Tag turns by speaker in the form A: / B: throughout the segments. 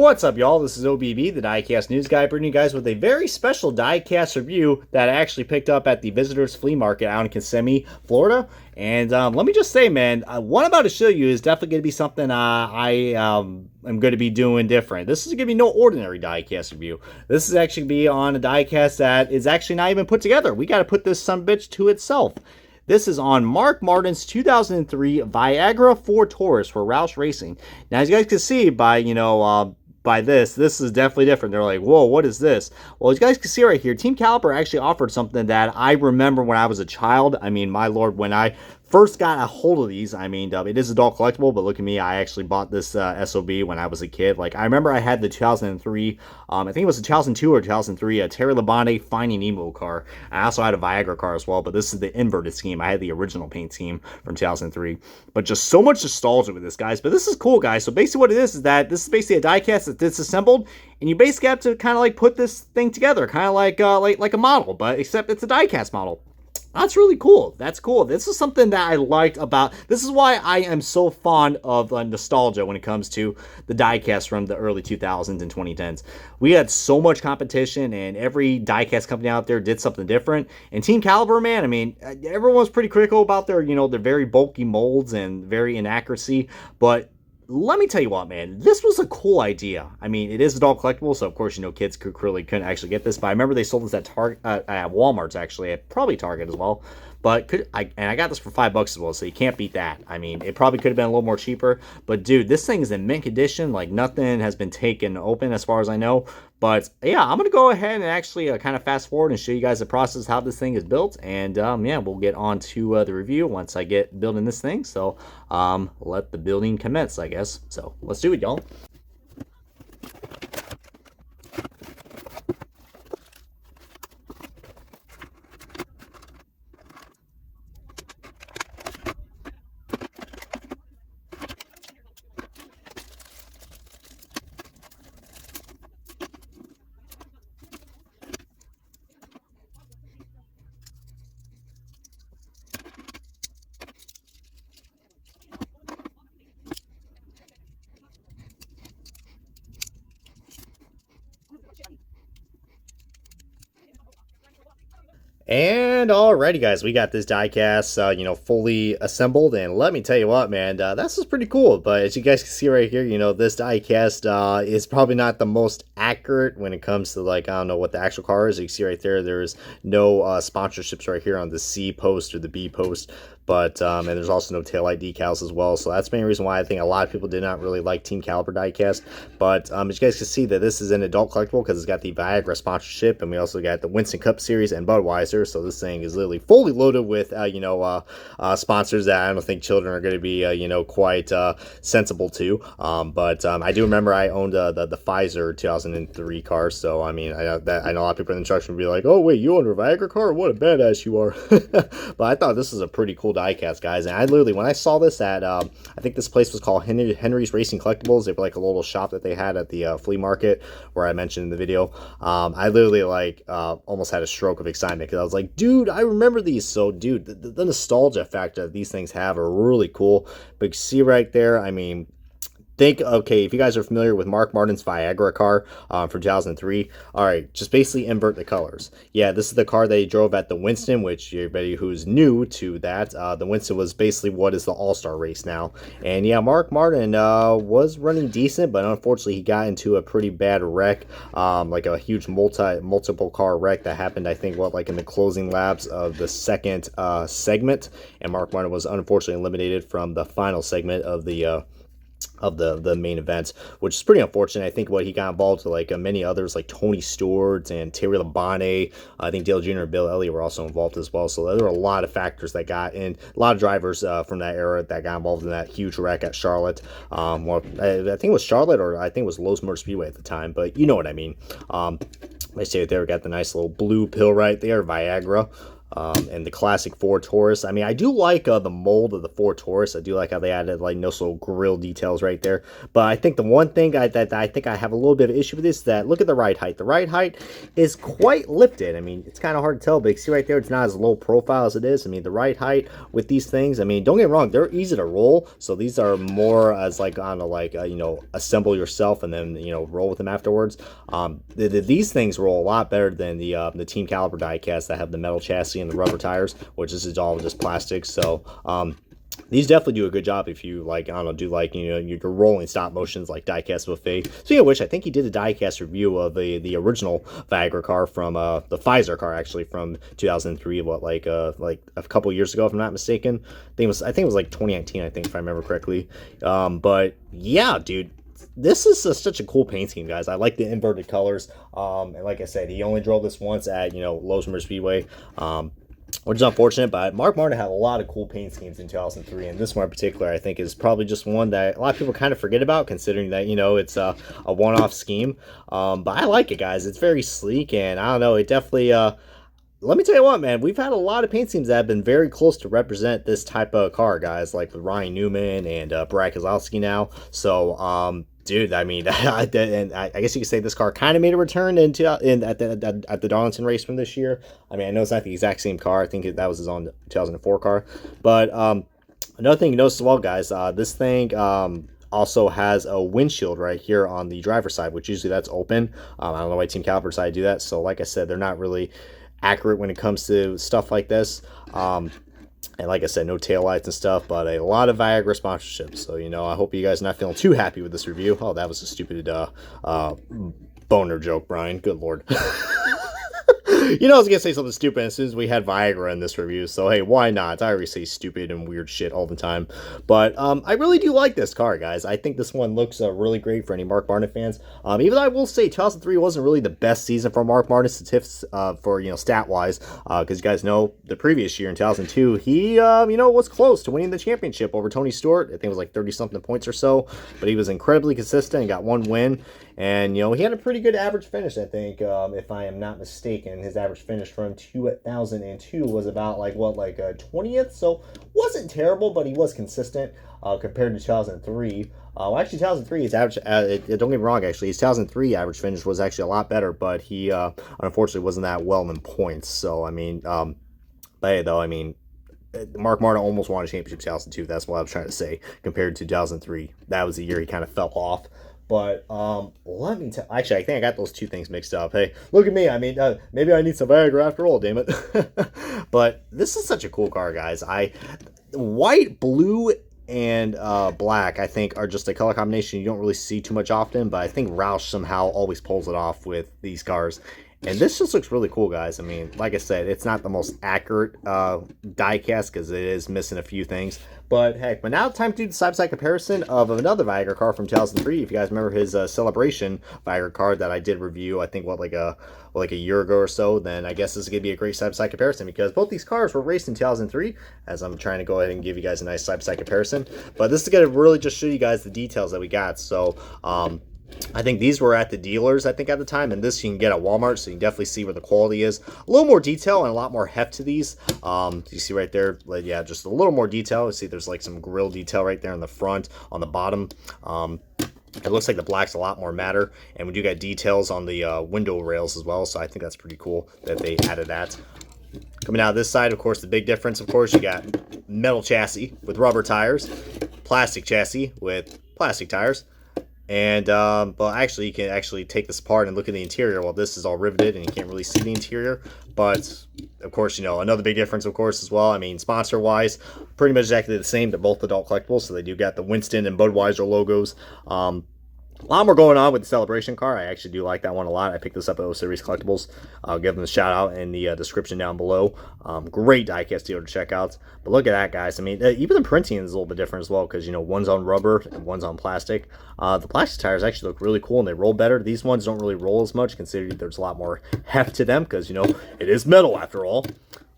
A: What's up, y'all? This is OBB, the Diecast News Guy, bringing you guys with a very special diecast review that I actually picked up at the Visitors Flea Market out in Kissimmee, Florida. And let me just say, man, what I'm about to show you is definitely going to be something I am going to be doing different. This is going to be no ordinary diecast review. This is actually going to be on a diecast that is actually not even put together. We got to put this sumbitch to itself. This is on Mark Martin's 2003 Viagra 4 Taurus for Roush Racing. Now, as you guys can see by, by this is definitely different. They're like, whoa, what is this? Well, as you guys can see right here, Team Caliber actually offered something that I remember when I was a child. I mean, my lord, when I first got a hold of these, I mean, it is adult collectible, but look at me, I actually bought this SOB when I was a kid. Like, I remember I had the 2003, I think it was a 2002 or 2003, Terry Labonte Finding Nemo car. I also had a Viagra car as well, but this is the inverted scheme. I had the original paint scheme from 2003. But just so much nostalgia with this, guys. But this is cool, guys. So basically what it is that this is basically a diecast that's disassembled, and you basically have to kind of like put this thing together, kind of like a model, but except it's a diecast model. That's really cool. That's cool. This is something that I liked about... This is why I am so fond of nostalgia when it comes to the diecast from the early 2000s and 2010s. We had so much competition, and every diecast company out there did something different. And Team Caliber, man, I mean, everyone was pretty critical about their, their very bulky molds and very inaccuracy. But let me tell you what, man, this was a cool idea. I mean, it is adult collectible, so of course, kids couldn't actually get this. But I remember they sold this at at Walmart's, actually, at probably Target as well. But I got this for $5 as well, so you can't beat that. I mean, it probably could have been a little more cheaper. But dude, this thing is in mint condition. Like, nothing has been taken open as far as I know. But yeah, I'm gonna go ahead and actually kind of fast forward and show you guys the process how this thing is built. And yeah, we'll get on to the review once I get building this thing. So let the building commence, I guess. So let's do it, y'all. And alrighty, guys, we got this diecast, fully assembled, and let me tell you what, man, this is pretty cool. But as you guys can see right here, this diecast is probably not the most accurate when it comes to, like, I don't know what the actual car is. You can see right there, there's no sponsorships right here on the C post or the B post. But, and there's also no taillight decals as well. So that's the main reason why I think a lot of people did not really like Team Caliber diecast. But, as you guys can see, that this is an adult collectible because it's got the Viagra sponsorship. And we also got the Winston Cup Series and Budweiser. So this thing is literally fully loaded with, sponsors that I don't think children are going to be, quite sensible to. But I do remember I owned the Pfizer 2003 car. So, I mean, I know a lot of people in the truck would be like, oh, wait, you own a Viagra car? What a badass you are. But I thought this is a pretty cool diecast, guys. And I literally, when I saw this at I think this place was called Henry's Racing Collectibles. They were like a little shop that they had at the flea market where I mentioned in the video. I literally almost had a stroke of excitement because I was like, dude, I remember these. So dude, the nostalgia factor that these things have are really cool. But you see right there, I mean, okay, if you guys are familiar with Mark Martin's Viagra car from 2003, all right, just basically invert the colors. Yeah, this is the car that he drove at the Winston, which everybody who's new to that, the Winston was basically what is the All-Star race now. And yeah, Mark Martin was running decent, but unfortunately he got into a pretty bad wreck, like a huge multiple car wreck that happened, I think, like in the closing laps of the second segment. And Mark Martin was unfortunately eliminated from the final segment of the main event, which is pretty unfortunate. I think what he got involved with, like many others, like Tony Stewart and Terry Labonte, I think Dale Jr. and Bill Elliott were also involved as well. So there were a lot of factors that got in, a lot of drivers from that era that got involved in that huge wreck at Charlotte. Well, I think it was Charlotte, or I think it was Lowe's Motor Speedway at the time, but you know what I mean. I say there, we got the nice little blue pill right there, Viagra. and the classic Ford Taurus. I mean, I do like the mold of the Ford Taurus. I do like how they added like no little grill details right there. But I think the one thing that I think I have a little bit of issue with is that look at the ride height. The ride height is quite lifted. I mean, it's kind of hard to tell, but you see right there, it's not as low profile as it is. I mean, the ride height with these things, I mean, don't get me wrong, they're easy to roll. So these are more as like on a like you know, assemble yourself and then you know, roll with them afterwards. These things roll a lot better than the Team Caliber diecast that have the metal chassis and the rubber tires, which this is all just plastic. So these definitely do a good job if you like, I don't know, do like, you know, your rolling stop motions like diecast buffet. Speaking of which, I think he did a diecast review of the original Viagra car from the Pfizer car actually from 2003. What like a couple years ago, if I'm not mistaken. I think it was like 2019. I think if I remember correctly. But yeah, dude. This is such a cool paint scheme, guys. I like the inverted colors. And like I said, he only drove this once at, you know, Lowe's Speedway. Which is unfortunate, but Mark Martin had a lot of cool paint schemes in 2003, and this one in particular, I think, is probably just one that a lot of people kind of forget about, considering that, you know, it's a one-off scheme. But I like it, guys. It's very sleek, and I don't know, it definitely, let me tell you what, man, we've had a lot of paint schemes that have been very close to represent this type of car, guys, like with Ryan Newman and Brad Keselowski now. So, dude, I mean, and I guess you could say this car kind of made a return at the Darlington race from this year. I mean, I know it's not the exact same car. I think that was his own 2004 car. But another thing you notice as well, guys, this thing also has a windshield right here on the driver's side, which usually that's open. I don't know why Team Caliber decided to do that. So, like I said, they're not really accurate when it comes to stuff like this. And like I said, no taillights and stuff, but a lot of Viagra sponsorships. So, you know, I hope you guys are not feeling too happy with this review. Oh, that was a stupid boner joke, Brian. Good Lord. You know I was going to say something stupid as soon as we had Viagra in this review, so hey, why not? I always say stupid and weird shit all the time. But I really do like this car, guys. I think this one looks really great for any Mark Martin fans. Even though I will say 2003 wasn't really the best season for Mark Martin statistics for, you know, stat-wise, because you guys know the previous year in 2002, he, you know, was close to winning the championship over Tony Stewart. I think it was like 30-something points or so, but he was incredibly consistent and got one win. And, you know, he had a pretty good average finish, I think, if I am not mistaken. His average finish from 2002 was about, like, what, like a 20th? So, wasn't terrible, but he was consistent compared to 2003. Well, actually, 2003, his average, don't get me wrong, actually, his 2003 average finish was actually a lot better, but he, unfortunately, wasn't that well in points. So, I mean, but hey, though, I mean, Mark Martin almost won a championship in 2002. That's what I was trying to say, compared to 2003. That was the year he kind of fell off. But let me tell. Actually, I think I got those two things mixed up. Hey, look at me. I mean, maybe I need some Viagra after all. Damn it. But this is such a cool car, guys. White, blue, and black, I think, are just a color combination you don't really see too much often. But I think Roush somehow always pulls it off with these cars. And this just looks really cool, guys. I mean, like I said, it's not the most accurate diecast because it is missing a few things. But heck, but now it's time to do the side-by-side comparison of another Viagra car from 2003. If you guys remember his Celebration Viagra car that I did review, I think, like a year ago or so, then I guess this is going to be a great side-by-side comparison because both these cars were raced in 2003, as I'm trying to go ahead and give you guys a nice side-by-side comparison. But this is going to really just show you guys the details that we got. So, I think these were at the dealers, I think, at the time, and this you can get at Walmart, so you can definitely see where the quality is. A little more detail and a lot more heft to these. You see right there, like, yeah, just a little more detail. You see there's like some grill detail right there in the front, on the bottom. It looks like the black's a lot more matter, and we do got details on the window rails as well, so I think that's pretty cool that they added that. Coming out this side, of course, the big difference, of course, you got metal chassis with rubber tires, plastic chassis with plastic tires. And, well, actually, you can actually take this apart and look at the interior. Well, this is all riveted, and you can't really see the interior. But, of course, you know, another big difference, of course, as well. I mean, sponsor-wise, pretty much exactly the same. They're both adult collectibles, so they do got the Winston and Budweiser logos. A lot more going on with the Celebration car. I actually do like that one a lot. I picked this up at O Series Collectibles. I'll give them a shout out in the description down below. Great diecast dealer to check out. But look at that, guys. I mean, even the printing is a little bit different as well because, you know, one's on rubber and one's on plastic. The plastic tires actually look really cool and they roll better. These ones don't really roll as much considering there's a lot more heft to them because, you know, it is metal after all.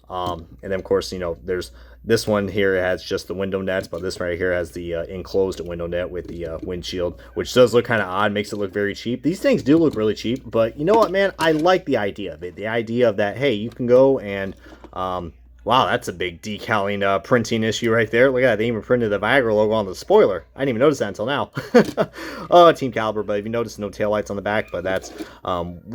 A: And then, of course, you know, there's this one here has just the window nets, but this right here has the enclosed window net with the windshield, which does look kind of odd, makes it look very cheap. These things do look really cheap, but you know what, man? I like the idea of it. The idea of that, hey, you can go and Wow, that's a big decaling printing issue right there. Look at that. They even printed the Viagra logo on the spoiler. I didn't even notice that until now. Oh, Team Caliber, but if you notice, no taillights on the back, but that's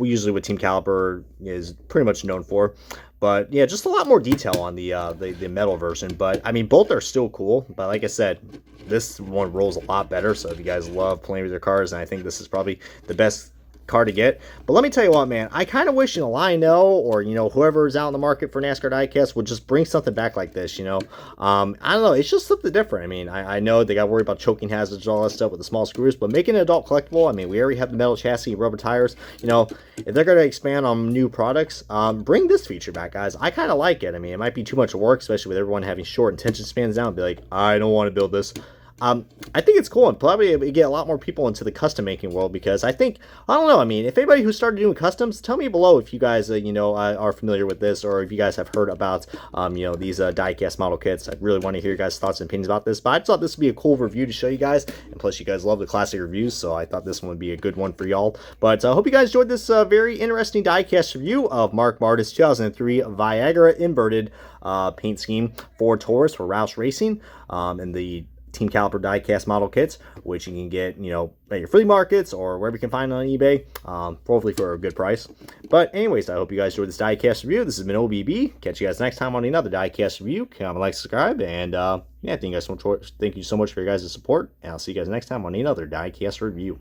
A: usually what Team Caliber is pretty much known for. But yeah, just a lot more detail on the metal version. But I mean, both are still cool. But like I said, this one rolls a lot better. So if you guys love playing with your cars, and I think this is probably the best car to get. But let me tell you what, man, I kind of wish, Lionel or, whoever's out in the market for NASCAR diecast would just bring something back like this, I don't know, it's just something different. I mean, I know they got worried about choking hazards and all that stuff with the small screws, but making an adult collectible, I mean, we already have the metal chassis, rubber tires, if they're going to expand on new products, bring this feature back, guys. I kind of like it. I mean, it might be too much work, especially with everyone having short attention spans now, and be like, I don't want to build this. I think it's cool, and probably we get a lot more people into the custom making world, because I don't know, I mean, if anybody who started doing customs, tell me below if you guys, are familiar with this, or if you guys have heard about, these diecast model kits. I really want to hear your guys' thoughts and opinions about this, but I just thought this would be a cool review to show you guys, and plus you guys love the classic reviews, so I thought this one would be a good one for y'all. But I hope you guys enjoyed this very interesting diecast review of Mark Martis 2003 Viagra inverted paint scheme for Taurus for Roush Racing, and the Team Caliber diecast model kits, which you can get, at your flea markets or wherever you can find on eBay, hopefully for a good price. But anyways, I hope you guys enjoyed this diecast review. This has been OBB. Catch you guys next time on another diecast review. Comment, like, subscribe, and yeah, thank you so much for your guys' support, and I'll see you guys next time on another diecast review.